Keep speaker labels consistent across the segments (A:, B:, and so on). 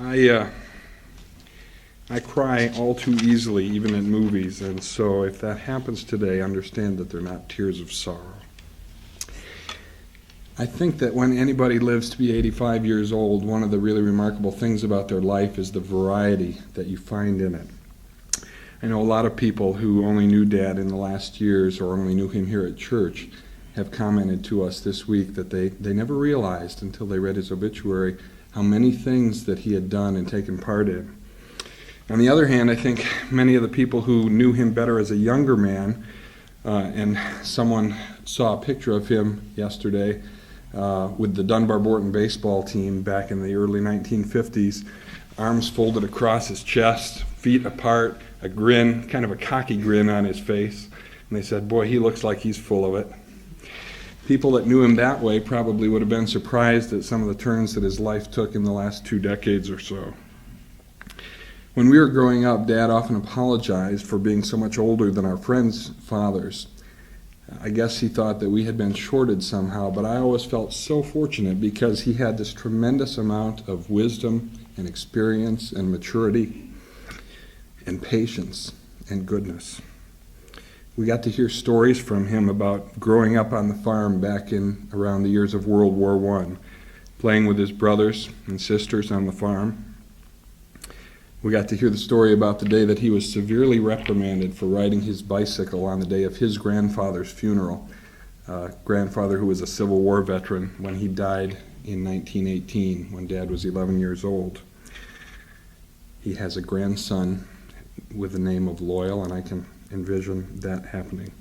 A: I I cry all too easily, even in movies, and so if that happens today, understand that they're not tears of sorrow. I think that when anybody lives to be 85 years old, one of the really remarkable things about their life is the variety that you find in it. I know a lot of people who only knew Dad in the last years or only knew him here at church have commented to us this week that they never realized until they read his obituary how many things that he had done and taken part in. On the other hand, I think many of the people who knew him better as a younger man, and someone saw a picture of him yesterday with the Dunbar-Borton baseball team back in the early 1950s, arms folded across his chest, feet apart, a grin, kind of a cocky grin on his face. And they said, boy, he looks like he's full of it. People that knew him that way probably would have been surprised at some of the turns that his life took in the last 2 decades or so. When we were growing up, Dad often apologized for being so much older than our friends' fathers. I guess he thought that we had been shorted somehow, but I always felt so fortunate because he had this tremendous amount of wisdom and experience and maturity and patience and goodness. We got to hear stories from him about growing up on the farm back in around the years of World War I, playing with his brothers and sisters on the farm. We got to hear the story about the day that he was severely reprimanded for riding his bicycle on the day of his grandfather's funeral, grandfather who was a Civil War veteran when he died in 1918 when Dad was 11 years old. He has a grandson with the name of Loyal, and I can envision that happening.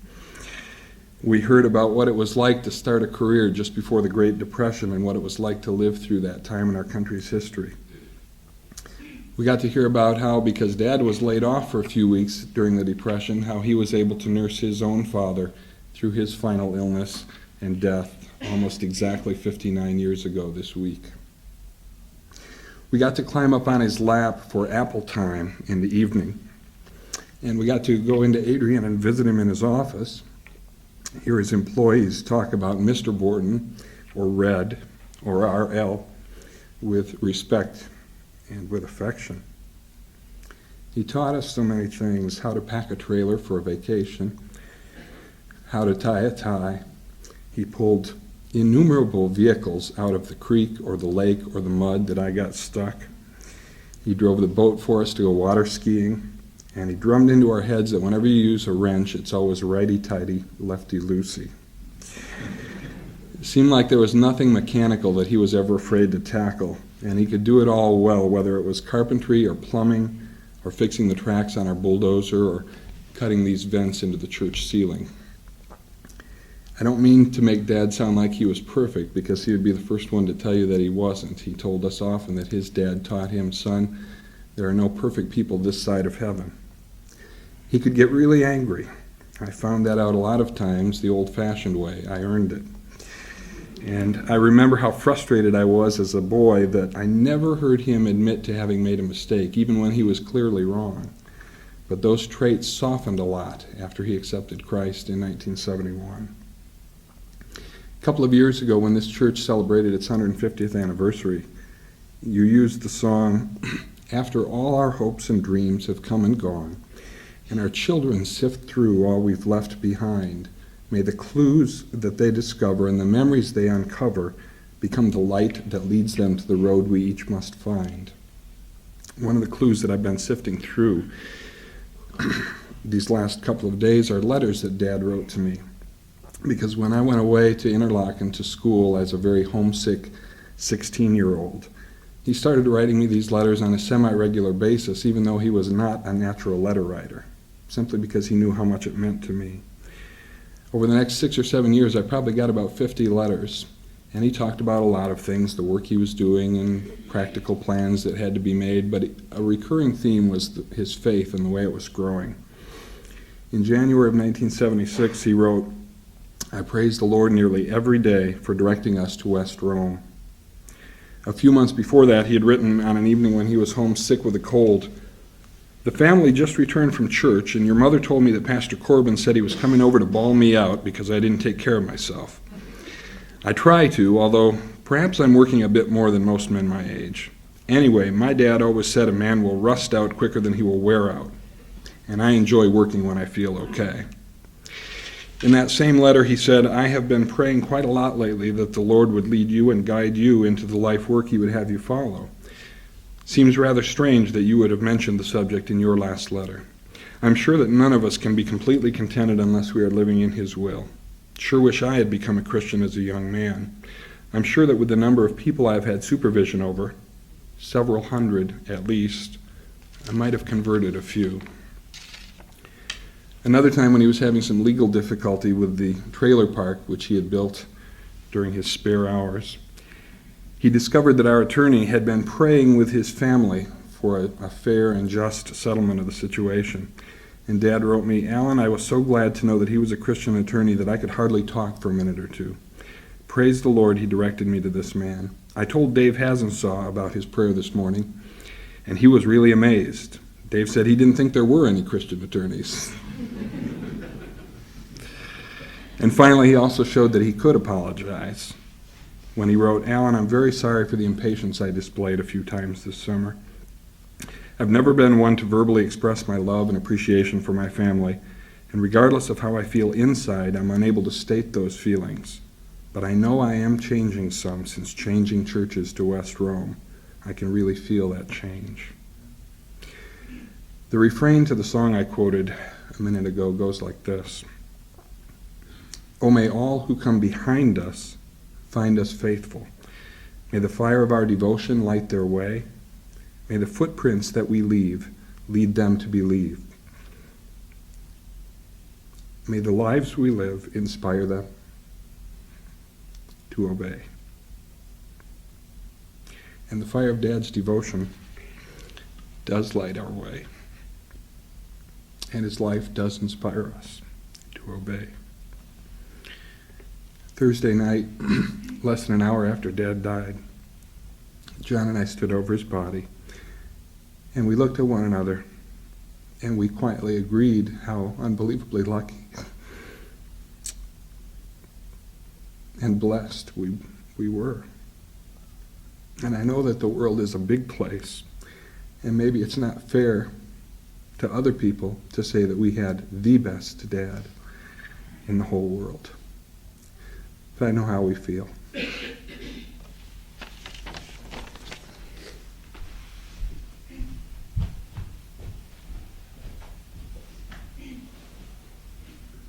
A: We heard about what it was like to start a career just before the Great Depression and what it was like to live through that time in our country's history. We got to hear about how, because Dad was laid off for a few weeks during the Depression, how he was able to nurse his own father through his final illness and death almost exactly 59 years ago this week. We got to climb up on his lap for apple time in the evening. And we got to go into Adrian and visit him in his office, hear his employees talk about Mr. Borton, or Red, or RL, with respect and with affection. He taught us so many things: how to pack a trailer for a vacation, how to tie a tie. He pulled innumerable vehicles out of the creek or the lake or the mud that I got stuck. He drove the boat for us to go water skiing. And he drummed into our heads that whenever you use a wrench, it's always righty-tighty, lefty-loosey. It seemed like there was nothing mechanical that he was ever afraid to tackle, and he could do it all well, whether it was carpentry or plumbing or fixing the tracks on our bulldozer or cutting these vents into the church ceiling. I don't mean to make Dad sound like he was perfect, because he would be the first one to tell you that he wasn't. He told us often that his dad taught him, son, there are no perfect people this side of heaven. He could get really angry. I found that out a lot of times the old-fashioned way. I earned it. And I remember how frustrated I was as a boy that I never heard him admit to having made a mistake, even when he was clearly wrong. But those traits softened a lot after he accepted Christ in 1971. A couple of years ago, when this church celebrated its 150th anniversary, you used the song, "After all our hopes and dreams have come and gone, and our children sift through all we've left behind, may the clues that they discover and the memories they uncover become the light that leads them to the road we each must find." One of the clues that I've been sifting through these last couple of days are letters that Dad wrote to me. Because when I went away to Interlaken to school as a very homesick 16-year-old, he started writing me these letters on a semi-regular basis, even though he was not a natural letter writer, simply because he knew how much it meant to me. Over the next 6 or 7 years, I probably got about 50 letters, and he talked about a lot of things, the work he was doing and practical plans that had to be made, but a recurring theme was his faith and the way it was growing. In January of 1976, he wrote, "I praise the Lord nearly every day for directing us to West Rome." A few months before that, he had written on an evening when he was home sick with a cold, "The family just returned from church, and your mother told me that Pastor Corbin said he was coming over to bawl me out because I didn't take care of myself. I try to, although perhaps I'm working a bit more than most men my age. Anyway, my dad always said a man will rust out quicker than he will wear out, and I enjoy working when I feel okay. In that same letter, he said, I have been praying quite a lot lately that the Lord would lead you and guide you into the life work he would have you follow. Seems rather strange that you would have mentioned the subject in your last letter. I'm sure that none of us can be completely contented unless we are living in his will. Sure wish I had become a Christian as a young man. I'm sure that with the number of people I've had supervision over, several hundred at least, I might have converted a few. Another time when he was having some legal difficulty with the trailer park which he had built during his spare hours, he discovered that our attorney had been praying with his family for a fair and just settlement of the situation. And Dad wrote me, Alan, I was so glad to know that he was a Christian attorney that I could hardly talk for a minute or two. Praise the Lord, he directed me to this man. I told Dave Hasensaw about his prayer this morning, and he was really amazed. Dave said he didn't think there were any Christian attorneys. And finally, he also showed that he could apologize when he wrote, Alan, I'm very sorry for the impatience I displayed a few times this summer. I've never been one to verbally express my love and appreciation for my family, and regardless of how I feel inside, I'm unable to state those feelings. But I know I am changing some since changing churches to West Rome. I can really feel that change. The refrain to the song I quoted a minute ago goes like this. Oh, may all who come behind us find us faithful. May the fire of our devotion light their way. May the footprints that we leave lead them to believe. May the lives we live inspire them to obey. And the fire of Dad's devotion does light our way. And his life does inspire us to obey. Thursday night, less than an hour after Dad died, John and I stood over his body, and we looked at one another, and we quietly agreed how unbelievably lucky and blessed we were. And I know that the world is a big place, and maybe it's not fair to other people to say that we had the best dad in the whole world. But I know how we feel.